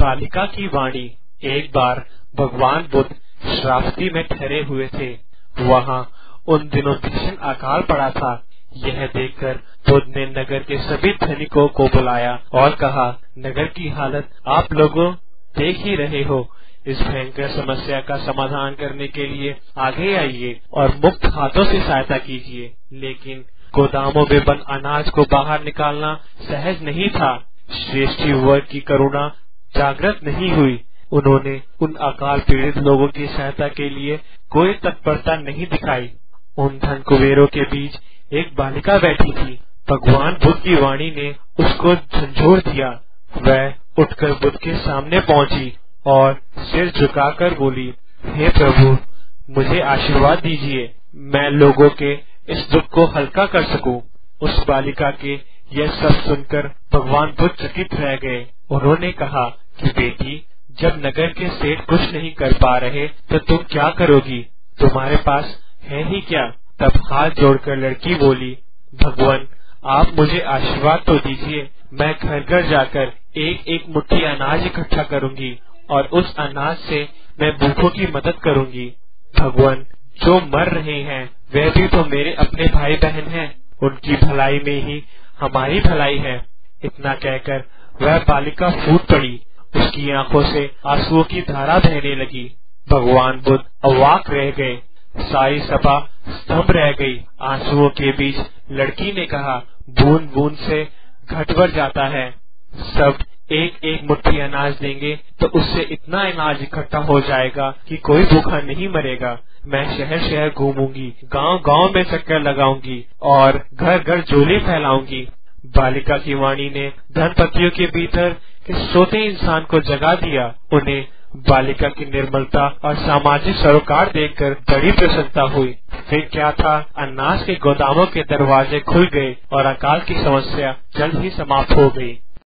बालिका की वाणी। एक बार भगवान बुद्ध श्रावस्ती में ठहरे हुए थे। वहाँ उन दिनों भीषण अकाल पड़ा था। यह देखकर बुद्ध ने नगर के सभी धनिकों को बुलाया और कहा, नगर की हालत आप लोगों देख ही रहे हो। इस भयंकर समस्या का समाधान करने के लिए आगे आइए और मुक्त हाथों से सहायता कीजिए। लेकिन गोदामों में बंद अनाज को बाहर निकालना सहज नहीं था। श्रेष्ठी वर्ग की करुणा जागृत नहीं हुई। उन्होंने उन अकाल पीड़ित लोगों की सहायता के लिए कोई तत्परता नहीं दिखाई। उन धन कुबेरों के बीच एक बालिका बैठी थी। भगवान बुद्ध की वाणी ने उसको झंझोर दिया। वह उठकर बुद्ध के सामने पहुंची और सिर झुकाकर बोली, हे प्रभु, मुझे आशीर्वाद दीजिए, मैं लोगों के इस दुख को हल्का कर सकूं। उस बालिका के यह सब सुनकर भगवान बुद्ध चकित रह गए। उन्होंने कहा कि बेटी, जब नगर के सेठ कुछ नहीं कर पा रहे तो तुम क्या करोगी? तुम्हारे पास है ही क्या? तब हाथ जोड़कर लड़की बोली, भगवान, आप मुझे आशीर्वाद तो दीजिए। मैं घर घर जाकर एक एक मुट्ठी अनाज इकट्ठा करूंगी और उस अनाज से मैं भूखों की मदद करूंगी। भगवान, जो मर रहे हैं वे भी तो मेरे अपने भाई बहन हैं। उनकी भलाई में ही हमारी भलाई है। इतना कहकर वह बालिका फूट पड़ी। उसकी आंखों से आंसुओं की धारा बहने लगी। भगवान बुद्ध अवाक रह गए। सारी सभा स्तंभ रह गई। आंसुओं के बीच लड़की ने कहा, बूंद बूंद से घट भर जाता है। सब एक एक मुट्ठी अनाज देंगे तो उससे इतना अनाज इकट्ठा हो जाएगा कि कोई भूखा नहीं मरेगा। मैं शहर शहर घूमूंगी, गांव गांव में चक्कर लगाऊंगी और घर घर झोली फैलाऊंगी। बालिका की वाणी ने धनपतियों के भीतर के सोते इंसान को जगा दिया। उन्हें बालिका की निर्मलता और सामाजिक सरोकार देखकर बड़ी प्रसन्नता हुई। फिर क्या था, अनाज के गोदामों के दरवाजे खुल गए और अकाल की समस्या जल्द ही समाप्त हो गई।